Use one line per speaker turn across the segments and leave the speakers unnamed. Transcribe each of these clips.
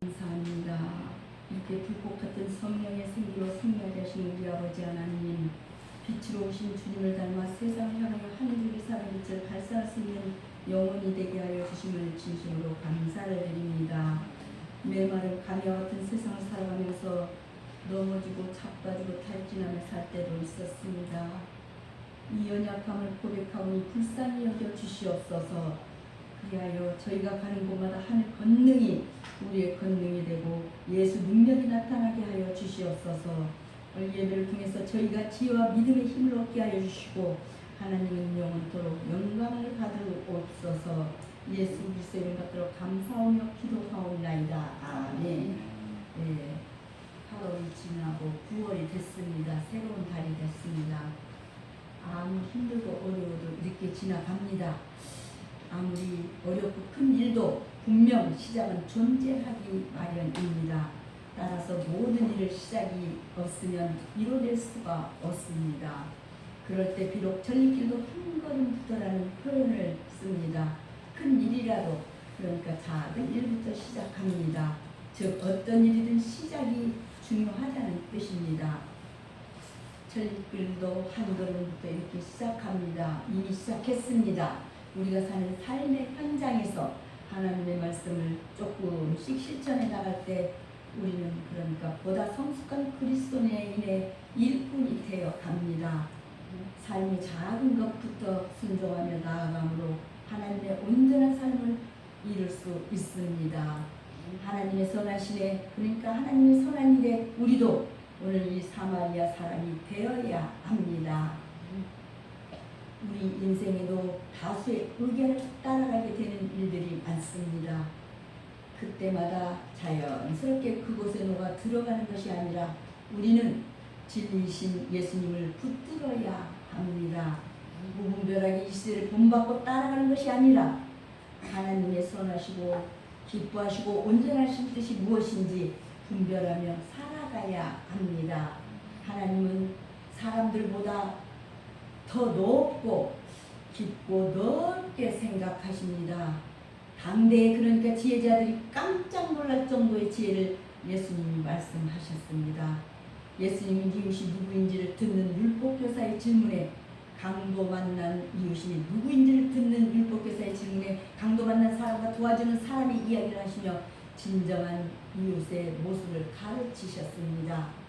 감사합니다. 이렇게 불꽃 같은 성령의 생기로 승리하신 우리 아버지 하나님, 빛으로 오신 주님을 닮아 세상을 향하여 하늘의 사랑의 빛을 발산할 수 있는 영혼이 되게 하여 주심을 진심으로 감사를 드립니다. 메마른 가며 같은 세상을 살아가면서 넘어지고 자빠지고 탈진하며 살 때도 있었습니다. 이 연약함을 고백하오니 불쌍히 여겨 주시옵소서. 그리하여 저희가 가는 곳마다 하늘 권능이 우리의 권능이 되고 예수 능력이 나타나게 하여 주시옵소서. 오늘 예배를 통해서 저희가 지혜와 믿음의 힘을 얻게 하여 주시고 하나님은 영원토록 영광을 받으옵소서. 예수 그리스도의 이름 받도록 감사하며 기도하옵나이다. 아멘. 네, 8월이 지나고 9월이 됐습니다. 새로운 달이 됐습니다. 아무 힘들고 어려워도 이렇게 지나갑니다. 아무리 어렵고 큰 일도 분명 시작은 존재하기 마련입니다. 따라서 모든 일을 시작이 없으면 이루어질 수가 없습니다. 그럴 때 비록 전리길도 한 걸음부터라는 표현을 씁니다. 큰 일이라도 그러니까 작은 일부터 시작합니다. 즉 어떤 일이든 시작이 중요하다는 뜻입니다. 전리길도 한 걸음부터 이렇게 시작합니다. 이미 시작했습니다. 우리가 사는 삶의 현장에서 하나님의 말씀을 조금씩 실천해 나갈 때 우리는 그러니까 보다 성숙한 그리스도인의 일꾼이 되어 갑니다. 삶의 작은 것부터 순종하며 나아감으로 하나님의 온전한 삶을 이룰 수 있습니다. 하나님의 선하시네, 그러니까 하나님의 선한 일에 우리도 오늘 이 사마리아 사람이 되어야 합니다. 우리 인생에도 다수의 의견을 따라가게 되는 일들이 많습니다. 그때마다 자연스럽게 그곳에 녹아 들어가는 것이 아니라 우리는 진리이신 예수님을 붙들어야 합니다. 무분별하게 이 시대를 본받고 따라가는 것이 아니라 하나님의 선하시고 기뻐하시고 온전하신 뜻이 무엇인지 분별하며 살아가야 합니다. 하나님은 사람들보다 더 높고 깊고 넓게 생각하십니다. 당대에 그러니까 지혜자들이 깜짝 놀랄 정도의 지혜를 예수님이 말씀하셨습니다. 예수님이 이웃이 누구인지를 듣는 율법교사의 질문에 강도 만난 이웃이 누구인지를 듣는 율법교사의 질문에 강도 만난 사람과 도와주는 사람의 이야기를 하시며 진정한 이웃의 모습을 가르치셨습니다.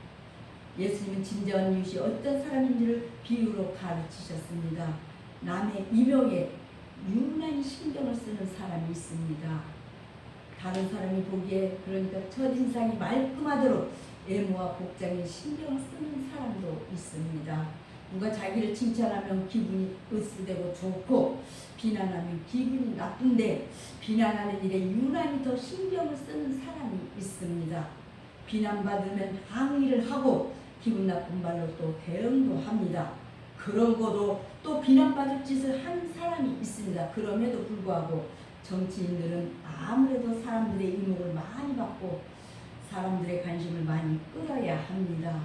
예수님은 진정한 이웃이 어떤 사람인지를 비유로 가르치셨습니다. 남의 이명에 유난히 신경을 쓰는 사람이 있습니다. 다른 사람이 보기에 그러니까 첫인상이 말끔하도록 외모와 복장에 신경을 쓰는 사람도 있습니다. 누가 자기를 칭찬하면 기분이 으스대고 좋고 비난하면 기분이 나쁜데 비난하는 일에 유난히 더 신경을 쓰는 사람이 있습니다. 비난받으면 항의를 하고 기분 나쁜 말로 또 대응도 합니다. 그러고도 또 비난받을 짓을 한 사람이 있습니다. 그럼에도 불구하고 정치인들은 아무래도 사람들의 이목을 많이 받고 사람들의 관심을 많이 끌어야 합니다.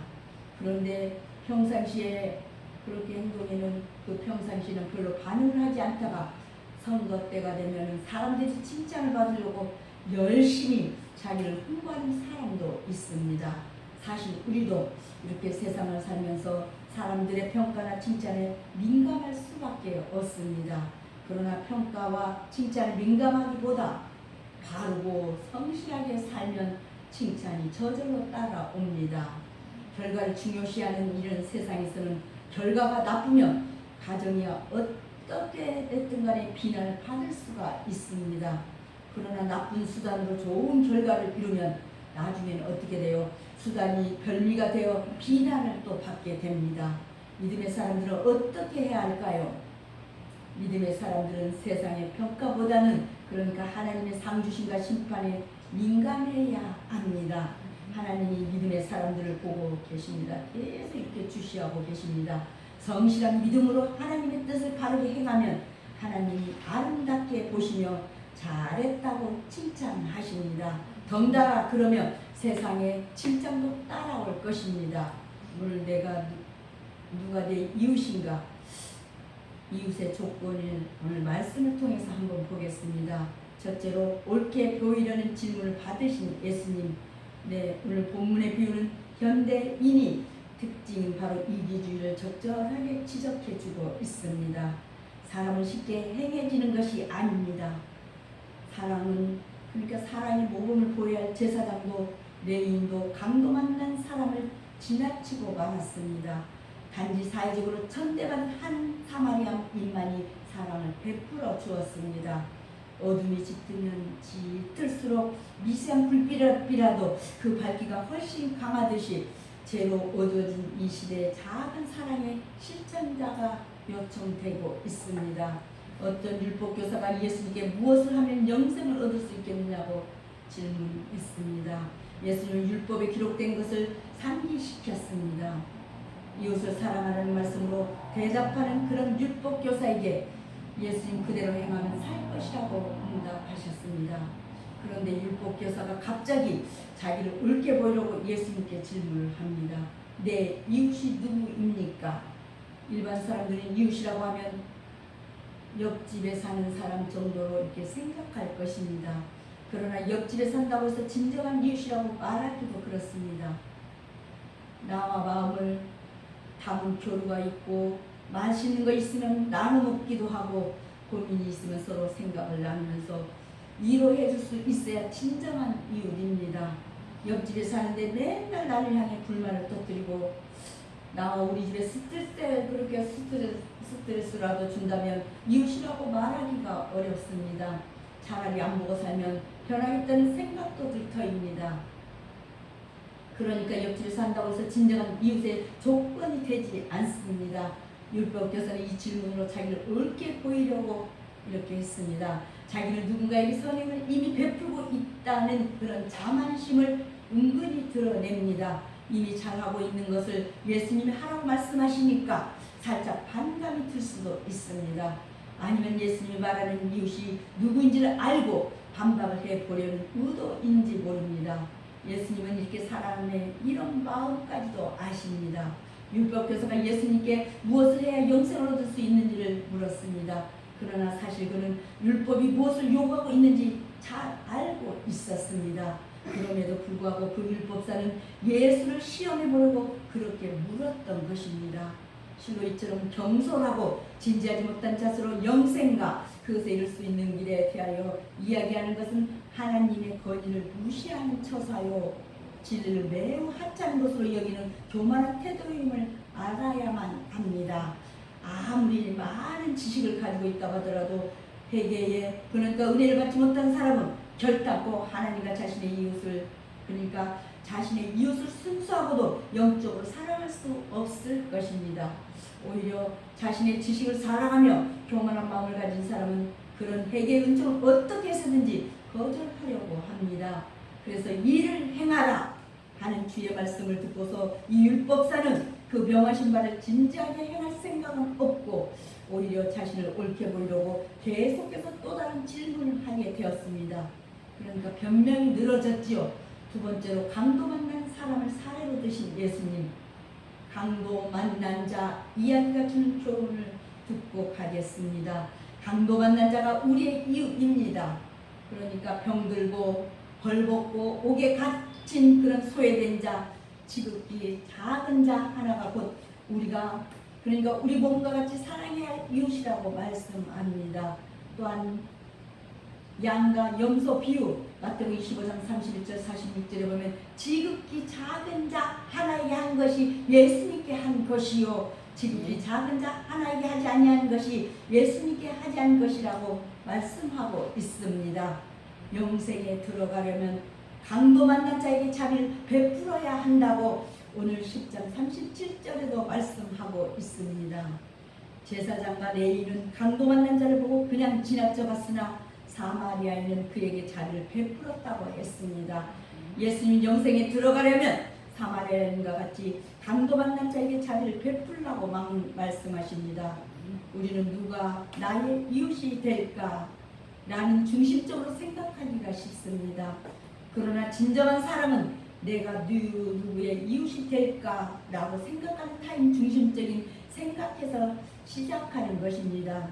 그런데 평상시에 그렇게 행동에는 그 평상시에는 별로 반응을 하지 않다가 선거 때가 되면 사람들이 칭찬을 받으려고 열심히 자기를 홍보하는 사람도 있습니다. 사실 우리도 이렇게 세상을 살면서 사람들의 평가나 칭찬에 민감할 수밖에 없습니다. 그러나 평가와 칭찬에 민감하기보다 바르고 성실하게 살면 칭찬이 저절로 따라옵니다. 결과를 중요시하는 이런 세상에서는 결과가 나쁘면 가정이 어떻게 됐든 간에 비난을 받을 수가 있습니다. 그러나 나쁜 수단으로 좋은 결과를 이루면 나중에는 어떻게 돼요? 수단이 별미가 되어 비난을 또 받게 됩니다. 믿음의 사람들은 어떻게 해야 할까요? 믿음의 사람들은 세상의 평가보다는 그러니까 하나님의 상주심과 심판에 민감해야 합니다. 하나님이 믿음의 사람들을 보고 계십니다. 계속 이렇게 주시하고 계십니다. 성실한 믿음으로 하나님의 뜻을 바르게 행하면 하나님이 아름답게 보시며 잘했다고 칭찬하십니다. 덩달아 그러면 세상에 칭찬도 따라올 것입니다. 오늘 내가 누가 내 이웃인가? 이웃의 조건을 오늘 말씀을 통해서 한번 보겠습니다. 첫째로 옳게 보이려는 질문을 받으신 예수님. 네, 오늘 본문에 비우는 현대인이 특징인 바로 이기주의를 적절하게 지적해주고 있습니다. 사람은 쉽게 행해지는 것이 아닙니다. 사랑은 그러니까 사랑의 모범을 보여야 할 제사장도 레위인도 강도 만난 사람을 지나치고 말았습니다. 단지 사회적으로 천대받은 한 사마리아인만이 사랑을 베풀어 주었습니다. 어둠이 짙을수록 미세한 불빛이라도 그 밝기가 훨씬 강하듯이 죄로 어두워진 이 시대에 작은 사랑의 실천자가 요청되고 있습니다. 어떤 율법교사가 예수님께 무엇을 하면 영생을 얻을 수 있겠느냐고 질문했습니다. 예수님은 율법에 기록된 것을 상기시켰습니다. 이웃을 사랑하라는 말씀으로 대답하는 그런 율법교사에게 예수님 그대로 행하면 살 것이라고 응답하셨습니다. 그런데 율법교사가 갑자기 자기를 옳게 보이려고 예수님께 질문을 합니다. 내 이웃이 누구입니까? 일반 사람들이 이웃이라고 하면 옆집에 사는 사람 정도로 이렇게 생각할 것입니다. 그러나 옆집에 산다고 해서 진정한 이웃이라고 말하기도 그렇습니다. 나와 마음을 담은 교류가 있고 맛있는 거 있으면 나눠 먹기도 하고 고민이 있으면 서로 생각을 나누면서 위로해 줄 수 있어야 진정한 이웃입니다. 옆집에 사는데 맨날 나를 향해 불만을 터뜨리고 나와 우리 집에 그렇게 스트레스라도 준다면 이웃이라고 말하기가 어렵습니다. 차라리 안 보고 살면 변하겠다는 생각도 들 터입니다. 그러니까 옆집에 산다고 해서 진정한 이웃의 조건이 되지 않습니다. 율법교사는 이 질문으로 자기를 옳게 보이려고 이렇게 했습니다. 자기는 누군가에게 선행을 이미 베풀고 있다는 그런 자만심을 은근히 드러냅니다. 이미 잘하고 있는 것을 예수님이 하라고 말씀하시니까 살짝 반감이 들 수도 있습니다. 아니면 예수님이 말하는 이웃이 누구인지를 알고 반박을 해보려는 의도인지 모릅니다. 예수님은 이렇게 사람의 이런 마음까지도 아십니다. 율법교사가 예수님께 무엇을 해야 영생을 얻을 수 있는지를 물었습니다. 그러나 사실 그는 율법이 무엇을 요구하고 있는지 잘 알고 있었습니다. 그럼에도 불구하고 그 율법사는 예수를 시험해 보려고 그렇게 물었던 것입니다. 실로 이처럼 겸손하고 진지하지 못한 자세로 영생과 그것에 이를 수 있는 길에 대하여 이야기하는 것은 하나님의 권위를 무시하는 처사요 진리를 매우 하찮은 것으로 여기는 교만한 태도임을 알아야만 합니다. 아무리 많은 지식을 가지고 있다고 하더라도 회개에 그러니까 은혜를 받지 못한 사람은 결단코 하나님과 자신의 이웃을 그러니까 자신의 이웃을 순수하고도 영적으로 사랑할 수 없을 것입니다. 오히려 자신의 지식을 사랑하며 교만한 마음을 가진 사람은 그런 회개의 은총을 어떻게 해서든지 거절하려고 합니다. 그래서 이를 행하라 하는 주의 말씀을 듣고서 이 율법사는 그 명하신 바를 진지하게 행할 생각은 없고 오히려 자신을 옳게 보이려고 계속해서 또 다른 질문을 하게 되었습니다. 그러니까 변명이 늘어졌지요. 두 번째로 강도 만난 사람을 사례로 드신 예수님. 강도 만난 자 이야기가 주는 교훈을 듣고 가겠습니다. 강도 만난 자가 우리의 이웃입니다. 그러니까 병들고 벌벗고 옥에 갇힌 그런 소외된 자, 지극히 작은 자 하나가 곧 우리가 그러니까 우리 몸과 같이 사랑해야 할 이웃이라고 말씀합니다. 또한 양과 염소 비유 마태복음 25장 31절 46절에 보면 지극히 작은 자 하나에게 한 것이 예수님께 한 것이요 지극히 작은 자 하나에게 하지 아니한 것이 예수님께 하지 않은 것이라고 말씀하고 있습니다. 영생에 들어가려면 강도 만난 자에게 자비를 베풀어야 한다고 오늘 10장 37절에도 말씀하고 있습니다. 제사장과 레위인은 강도 만난 자를 보고 그냥 지나쳐 갔으나 사마리아인은 그에게 자비를 베풀었다고 했습니다. 예수님 영생에 들어가려면 사마리아인과 같이 강도 만난 자에게 자비를 베풀라고 말씀하십니다. 우리는 누가 나의 이웃이 될까? 라는 중심적으로 생각하기가 쉽습니다. 그러나 진정한 사랑은 내가 누구의 이웃이 될까? 라고 생각하는 타임 중심적인 생각에서 시작하는 것입니다.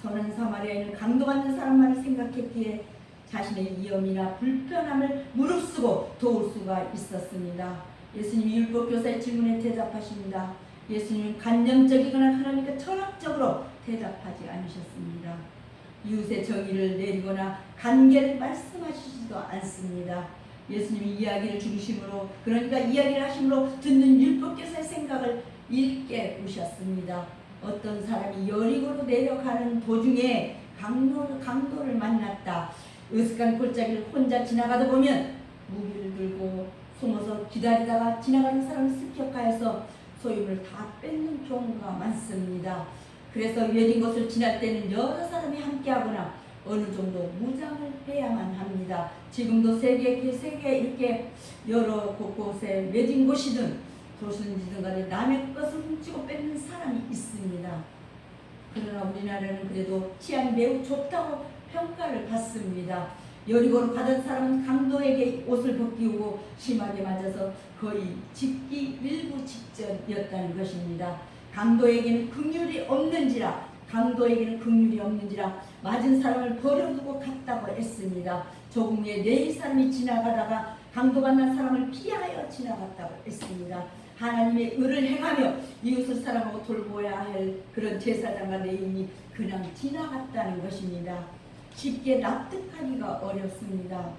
선한 사마리아인은 강도 받는 사람만을 생각했기에 자신의 위험이나 불편함을 무릅쓰고 도울 수가 있었습니다. 예수님이 율법교사의 질문에 대답하십니다. 예수님은 관념적이거나 그러니까 철학적으로 대답하지 않으셨습니다. 이웃의 정의를 내리거나 관계를 말씀하시지도 않습니다. 예수님이 이야기를 중심으로 그러니까 이야기를 하심으로 듣는 율법교사의 생각을 읽게 우셨습니다. 어떤 사람이 여리고로 내려가는 도중에 강도를 만났다. 으슥한 골짜기를 혼자 지나가다 보면 무기를 들고 숨어서 기다리다가 지나가는 사람을 습격하여서 소유를 다 뺏는 경우가 많습니다. 그래서 외진 곳을 지날 때는 여러 사람이 함께하거나 어느 정도 무장을 해야만 합니다. 지금도 세계 이렇게 여러 곳곳에 외진 곳이든 도시든지든 간에 남의 것을 훔치고 뺏는 사람이 있습니다. 그러나 우리나라는 그래도 치안이 매우 좋다고 평가를 받습니다. 여리고로 가던 사람은 강도에게 옷을 벗기우고 심하게 맞아서 거의 죽기 일부 직전이었다는 것입니다. 강도에게는 긍휼이 없는지라 맞은 사람을 버려두고 갔다고 했습니다. 조금 후에 네 사람이 지나가다가 강도 만난 사람을 피하여 지나갔다고 했습니다. 하나님의 의를 행하며 이웃을 사랑하고 돌보아야 할 그런 제사장과 레위인이 그냥 지나갔다는 것입니다. 쉽게 납득하기가 어렵습니다.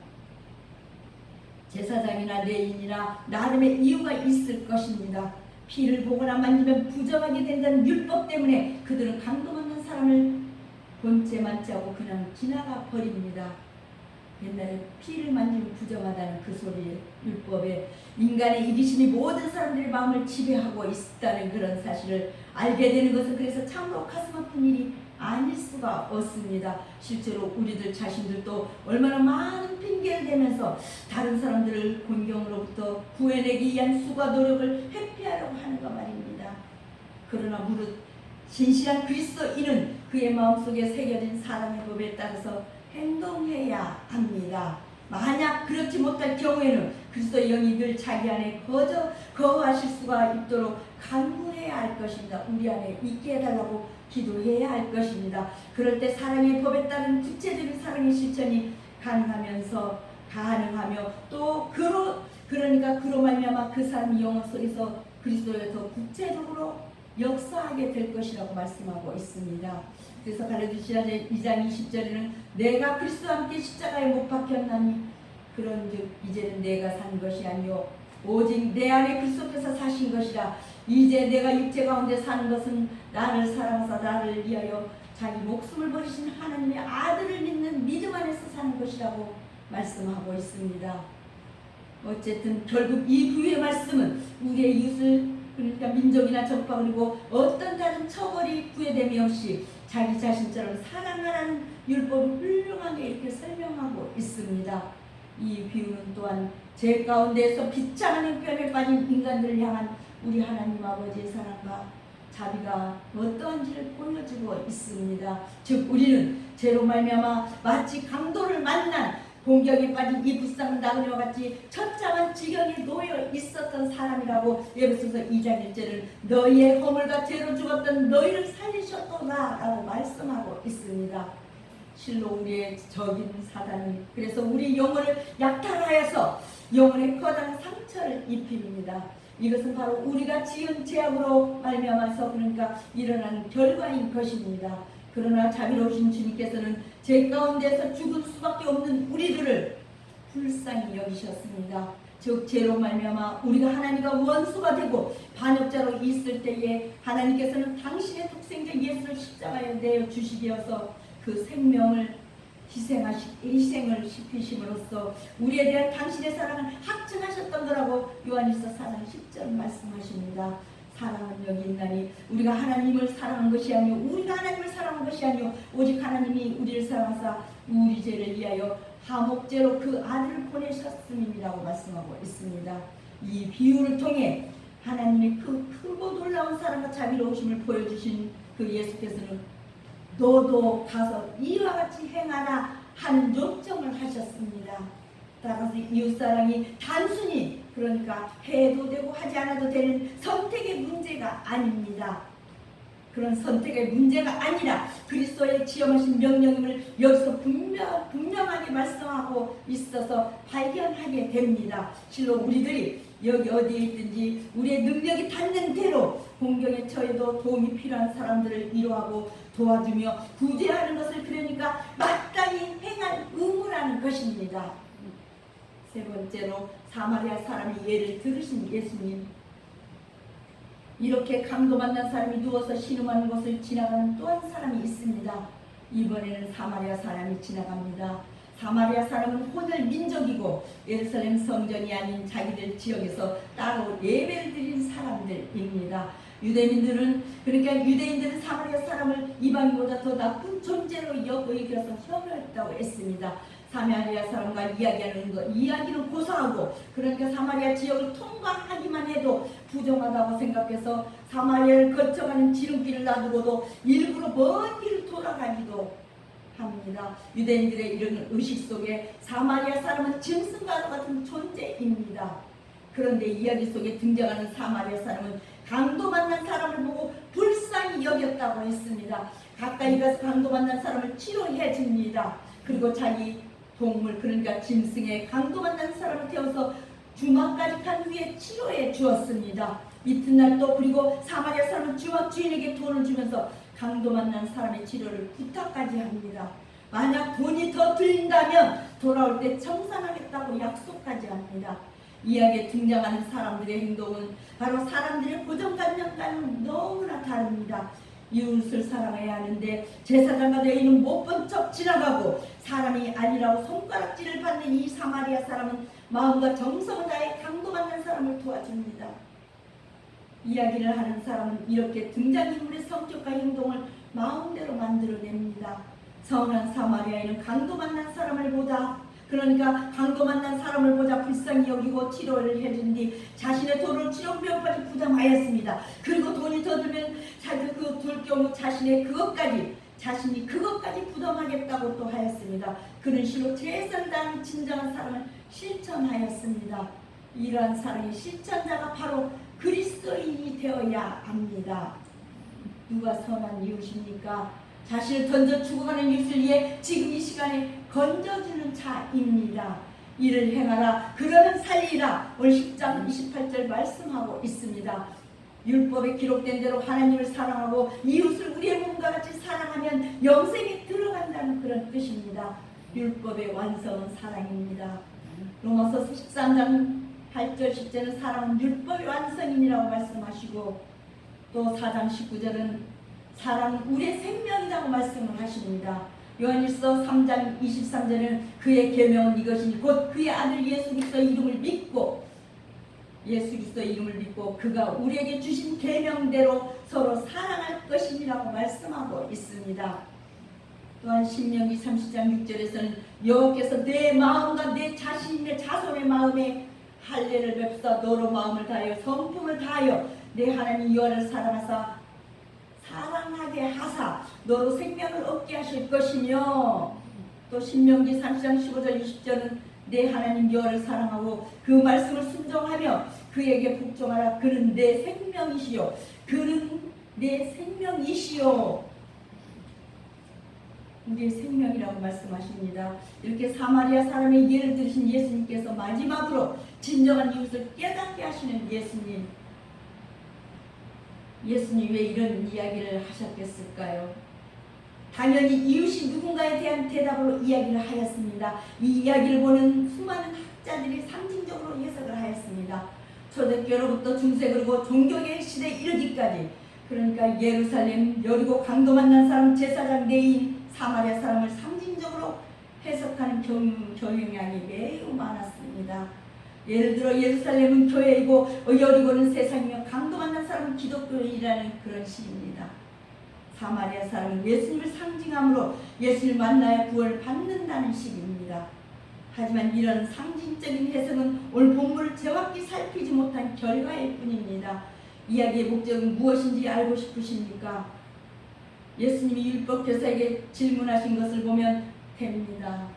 제사장이나 레위인이나 나름의 이유가 있을 것입니다. 피를 보거나 만지면 부정하게 된다는 율법 때문에 그들은 강도 만난 사람을 본체 많지 않고 그냥 지나가 버립니다. 옛날에 피를 만지면 부정하다는 그 소리 율법에 인간의 이기심이 모든 사람들의 마음을 지배하고 있다는 그런 사실을 알게 되는 것은 그래서 참으로 가슴 아픈 일이 아닐 수가 없습니다. 실제로 우리들 자신들도 얼마나 많은 핑계를 대면서 다른 사람들을 곤경으로부터 구해내기 위한 수고와 노력을 회피하려고 하는가 말입니다. 그러나 무릇 진실한 그리스도인은 그의 마음속에 새겨진 사랑의 법에 따라서 행동해야 합니다. 만약 그렇지 못할 경우에는 그리스도의 영이 늘 자기 안에 거하실 수가 있도록 간구해야 할 것입니다. 우리 안에 있게 해달라고 기도해야 할 것입니다. 그럴 때 사랑의 법에 따른 구체적인 사랑의 실천이 가능하며 또 그러니까 그로 말미암아 그 사람이 영혼 속에서 그리스도에 더 구체적으로 역사하게 될 것이라고 말씀하고 있습니다. 그래서 갈라디아 2장 20절에는 내가 그리스도와 함께 십자가에 못 박혔나니 그런즉 이제는 내가 산 것이 아니요 오직 내 안에 그리스도께서 사신 것이라. 이제 내가 육체 가운데 사는 것은 나를 사랑하사 나를 위하여 자기 목숨을 버리신 하나님의 아들을 믿는 믿음 안에서 사는 것이라고 말씀하고 있습니다. 어쨌든 결국 이 부의 말씀은 우리의 이웃을 그러니까 민족이나 정파 그리고 어떤 다른 처벌이 구애됨이 없이 자기 자신처럼 사랑하라는 율법을 훌륭하게 이렇게 설명하고 있습니다. 이 비유는 또한 죄 가운데에서 비참한 형편에 빠진 인간들을 향한 우리 하나님 아버지의 사랑과 자비가 어떠한지를 보여주고 있습니다. 즉 우리는 죄로 말미암아 마치 강도를 만난 공경에 빠진 이 불쌍한 나그네와 같이 처참한 지경에 놓여 있었던 사람이라고 에베소서 2장 1절은 너희의 허물과 죄로 죽었던 너희를 살리셨도다 라고 말씀하고 있습니다. 실로 우리의 적인 사단이 그래서 우리 영혼을 약탈하여서 영혼에 커다란 상처를 입힙니다. 이것은 바로 우리가 지은 죄악으로 말미암아서 그러니까 일어난 결과인 것입니다. 그러나 자비로우신 주님께서는 죄 가운데서 죽을 수밖에 없는 우리들을 불쌍히 여기셨습니다. 즉 죄로 말미암아 우리가 하나님과 원수가 되고 반역자로 있을 때에 하나님께서는 당신의 독생자 예수를 십자가에 내어 주시기어서 그 생명을 희생을 시키심으로써 우리에 대한 당신의 사랑을 확증하셨던 거라고 요한일서 4장 10절 말씀하십니다. 사랑은 여기 있나니 우리가 하나님을 사랑한 것이 아니요 우리가 하나님을 사랑한 것이 아니요 오직 하나님이 우리를 사랑하사 우리 죄를 위하여 화목제로 그 아들을 보내셨음이라고 말씀하고 있습니다. 이 비유를 통해 하나님의 그 크고 놀라운 사랑과 자비로우심을 보여주신 그 예수께서는 너도 가서 이와 같이 행하라 하는 요청을 하셨습니다. 따라서 이웃사랑이 단순히 그러니까 해도 되고 하지 않아도 되는 선택의 문제가 아닙니다. 그런 선택의 문제가 아니라 그리스도의 지엄하신 명령임을 여기서 분명하게 말씀하고 있어서 발견하게 됩니다. 실로 우리들이 여기 어디에 있든지 우리의 능력이 닿는 대로 공경에 처해도 도움이 필요한 사람들을 위로하고 도와주며 구제하는 것을 그러니까 마땅히 행할 의무라는 것입니다. 세 번째로 사마리아 사람이 예를 들으신 예수님. 이렇게 강도 만난 사람이 누워서 신음하는 곳을 지나가는 또 한 사람이 있습니다. 이번에는 사마리아 사람이 지나갑니다. 사마리아 사람은 혼혈 민족이고 예루살렘 성전이 아닌 자기들 지역에서 따로 예배를 드린 사람들입니다. 그러니까 유대인들은 사마리아 사람을 이방인보다 더 나쁜 존재로 여겨서 혐오했다고 했습니다. 사마리아 사람과 이야기는 고사하고 그러니까 사마리아 지역을 통과하기만 해도 부정하다고 생각해서 사마리아를 거쳐가는 지름길을 놔두고도 일부러 먼 길을 돌아가기도 합니다. 유대인들의 이런 의식 속에 사마리아 사람은 짐승과 같은 존재입니다. 그런데 이야기 속에 등장하는 사마리아 사람은 강도 만난 사람을 보고 불쌍히 여겼다고 했습니다. 가까이 가서 강도 만난 사람을 치료해 줍니다. 그리고 자기 동물 그러니까 짐승의 강도 만난 사람을 태워서 주막까지 간 후에 치료해 주었습니다. 이튿날 또 그리고 사마리아 사람은 주막 주인에게 돈을 주면서 강도 만난 사람의 치료를 부탁까지 합니다. 만약 돈이 더 들린다면 돌아올 때 청산하겠다고 약속까지 합니다. 이야기에 등장하는 사람들의 행동은 바로 사람들의 고정관념과는 너무나 다릅니다. 이웃을 사랑해야 하는데 제사장과 레위인은 못 본 척 지나가고 사람이 아니라고 손가락질을 받는 이 사마리아 사람은 마음과 정성을 다해 강도 만난 사람을 도와줍니다. 이야기를 하는 사람은 이렇게 등장인물의 성격과 행동을 마음대로 만들어냅니다. 선한 사마리아인은 강도 만난 사람을 보자 불쌍히 여기고 치료를 해준 뒤 자신의 돈을 치료비용까지 부담하였습니다. 그리고 돈이 더 들면 들 경우 자신이 그것까지 부담하겠다고 또 하였습니다. 그런 식으로 최선을 다하는 진정한 사랑을 실천하였습니다. 이러한 사랑의 실천자가 바로 그리스도인이 되어야 합니다. 누가 선한 이웃입니까? 자신을 던져 죽어가는 이웃을 위해 지금 이 시간에 건져주는 자입니다. 이를 행하라 그러면 살리라. 오늘 10장 28절 말씀하고 있습니다. 율법에 기록된 대로 하나님을 사랑하고 이웃을 우리의 몸과 같이 사랑하면 영생에 들어간다는 그런 뜻입니다. 율법의 완성은 사랑입니다. 로마서 13장 8절 10절은 사랑은 율법의 완성이라고 말씀하시고 또 4장 19절은 사랑은 우리의 생명이라고 말씀을 하십니다. 요한일서 3장 23절은 그의 계명은 이것이니 곧 그의 아들 예수 그리스도의 이름을 믿고 그가 우리에게 주신 계명대로 서로 사랑할 것이라고 말씀하고 있습니다. 또한 신명기 30장 6절에서는 여호와께서 내 마음과 내 자손의 마음에 할례를 뵙사 너로 마음을 다하여 성품을 다하여 내 하나님 여호와를 사랑하게 하사 너로 생명을 얻게 하실 것이며 또 신명기 30장 15절 20절은 내 하나님 여호와를 사랑하고 그 말씀을 순종하며 그에게 복종하라. 그는 내 생명이시요 우리의 생명이라고 말씀하십니다. 이렇게 사마리아 사람의 예를 들으신 예수님께서 마지막으로 진정한 이웃을 깨닫게 하시는 예수님 왜 이런 이야기를 하셨겠을까요? 당연히 이웃이 누군가에 대한 대답으로 이야기를 하였습니다. 이 이야기를 보는 수많은 학자들이 상징적으로 해석을 하였습니다. 초대교로부터 중세 그리고 종교개혁 시대에 이르기까지 그러니까 예루살렘, 여리고 강도 만난 사람, 제사장, 레위인, 사마리아 사람을 상징적으로 해석하는 경향이 매우 많았습니다. 예를 들어 예루살렘은 교회이고 여리고는 세상이며 강도 만난 사람은 기독교인이라는 그런 시입니다. 사마리아 사람은 예수님을 상징함으로 예수를 만나야 구원을 받는다는 식입니다. 하지만 이런 상징적인 해석은 오늘 본문을 정확히 살피지 못한 결과일 뿐입니다. 이야기의 목적은 무엇인지 알고 싶으십니까? 예수님이 율법 교사에게 질문하신 것을 보면 됩니다.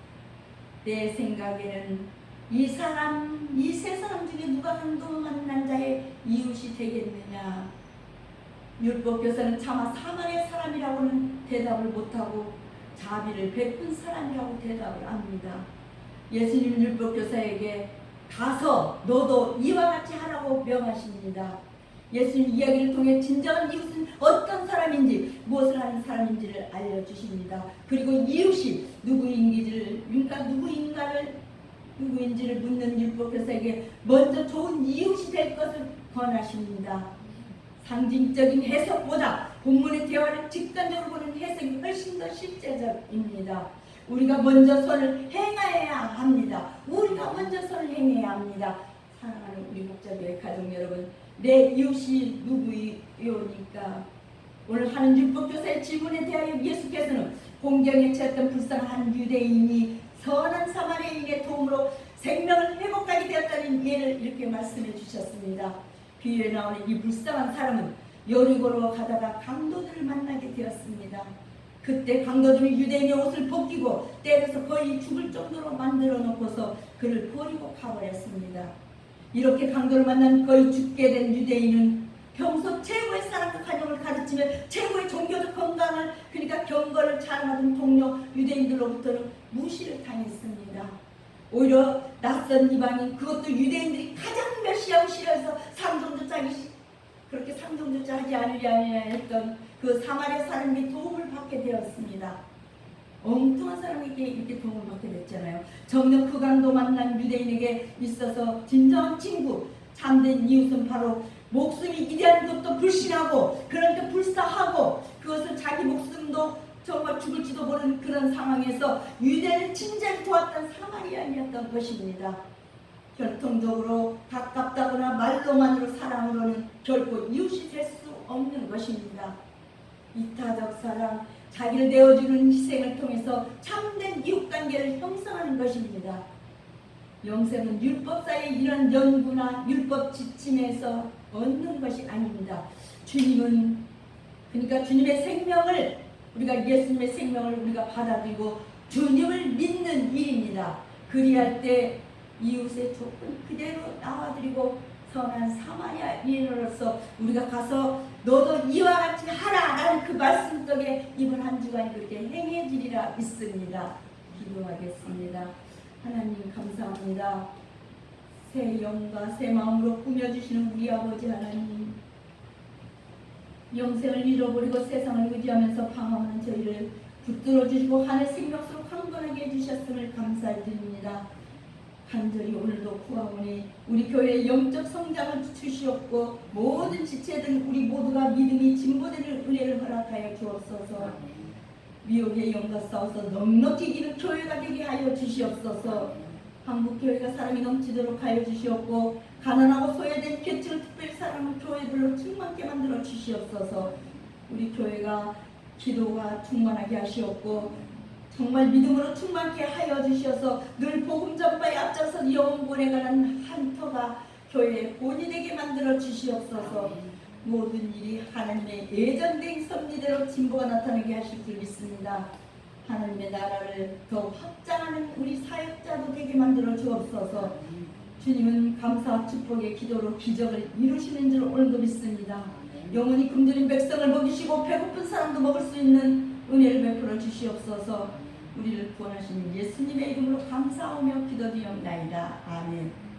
내 생각에는 이 세 사람 중에 누가 강도 만난 자의 이웃이 되겠느냐? 율법교사는 차마 사마리아 사람이라고는 대답을 못하고 자비를 베푼 사람이라고 대답을 합니다. 예수님 율법교사에게 가서 너도 이와 같이 하라고 명하십니다. 예수님 이야기를 통해 진정한 이웃은 어떤 사람인지 무엇을 하는 사람인지를 알려주십니다. 그리고 이웃이 누구인지를 묻는 율법교사에게 먼저 좋은 이웃이 될 것을 권하십니다. 상징적인 해석보다 본문의 대화를 직관적으로 보는 해석이 훨씬 더 실제적입니다. 우리가 먼저 선을 행해야 합니다. 우리가 먼저 선을 행해야 합니다. 사랑하는 우리 목자교회 가족 여러분, 내 이웃이 누구이오니까? 오늘 하는 율법교사의 질문에 대하여 예수께서는 공경에 처했던 불쌍한 유대인이 선한 사마리아인의 도움으로 생명을 회복하게 되었다는 예를 이렇게 말씀해 주셨습니다. 비유에 나오는 이 불쌍한 사람은 여리고로 가다가 강도들을 만나게 되었습니다. 그때 강도들이 유대인의 옷을 벗기고 때려서 거의 죽을 정도로 만들어 놓고서 그를 버리고 가버렸습니다. 이렇게 강도를 만난 거의 죽게 된 유대인은 평소 최고의 사랑과 관용을 가르치며 최고의 종교적 건강을, 그러니까 경건을 자랑하던 동료 유대인들로부터는 무시를 당했습니다. 오히려 낯선 이방인, 그것도 유대인들이 가장 멸시하고 싫어해서 상종조차 그렇게 상종조차 하지 않으려 했던 그 사마리아 사람에게 도움을 받게 되었습니다. 엉뚱한 사람에게 이렇게 도움을 받게 됐잖아요. 정녕 그 강도 만난 유대인에게 있어서 진정한 친구, 참된 이웃은 바로 목숨이 이대한 것도 불신하고, 그러니까 불사하고, 그것을 자기 목숨도 정말 죽을지도 모르는 그런 상황에서 유대를 친절히 도왔던 사마리아인이었던 것입니다. 결통적으로 가깝다거나 말로만으로 사랑으로는 결코 이웃이 될 수 없는 것입니다. 이타적 사랑, 자기를 내어주는 희생을 통해서 참된 이웃관계를 형성하는 것입니다. 영생은 율법사의 이런 연구나 율법 지침에서 얻는 것이 아닙니다. 주님은, 그러니까 주님의 생명을, 우리가 예수님의 생명을 우리가 받아들이고 주님을 믿는 일입니다. 그리할 때 이웃의 조건 그대로 나와드리고 선한 사마리아인으로서 우리가 가서 너도 이와 같이 하라 라는 그 말씀 속에 이번 한 주간이 그렇게 행해지리라 믿습니다. 기도하겠습니다. 하나님 감사합니다. 새 영과 새 마음으로 꾸며주시는 우리 아버지 하나님, 영생을 잃어버리고 세상을 의지하면서 방황하는 저희를 붙들어 주시고 하늘 생명수로 강건하게 해주셨음을 감사드립니다. 간절히 오늘도 구하오니 우리 교회의 영적 성장을 주시옵고 모든 지체된 우리 모두가 믿음이 진보되는 은혜를 허락하여 주옵소서. 미혹의 영과 싸워서 넉넉히 이기는 교회가 되게 하여 주시옵소서. 한국교회가 사랑이 넘치도록 하여 주시옵고 가난하고 소외된 계층을 특별히 사랑하는 교회들로 충만케 만들어 주시옵소서. 우리 교회가 기도가 충만하게 하시옵고 정말 믿음으로 충만케 하여 주셔서 늘 복음 전파에 앞장서 영혼 보내가는 한터가 교회의 본이 되게 만들어 주시옵소서. 모든 일이 하나님의 예정된 섭리대로 진보가 나타나게 하실 줄 믿습니다. 하나님의 나라를 더 확장하는 우리 사역자도 되게 만들어 주옵소서. 주님은 감사와 축복의 기도로 기적을 이루시는 줄 오늘도 믿습니다. 영원히 굶주린 백성을 먹이시고 배고픈 사람도 먹을 수 있는 은혜를 베풀어 주시옵소서. 우리를 구원하시는 예수님의 이름으로 감사하며 기도드리옵나이다. 아멘.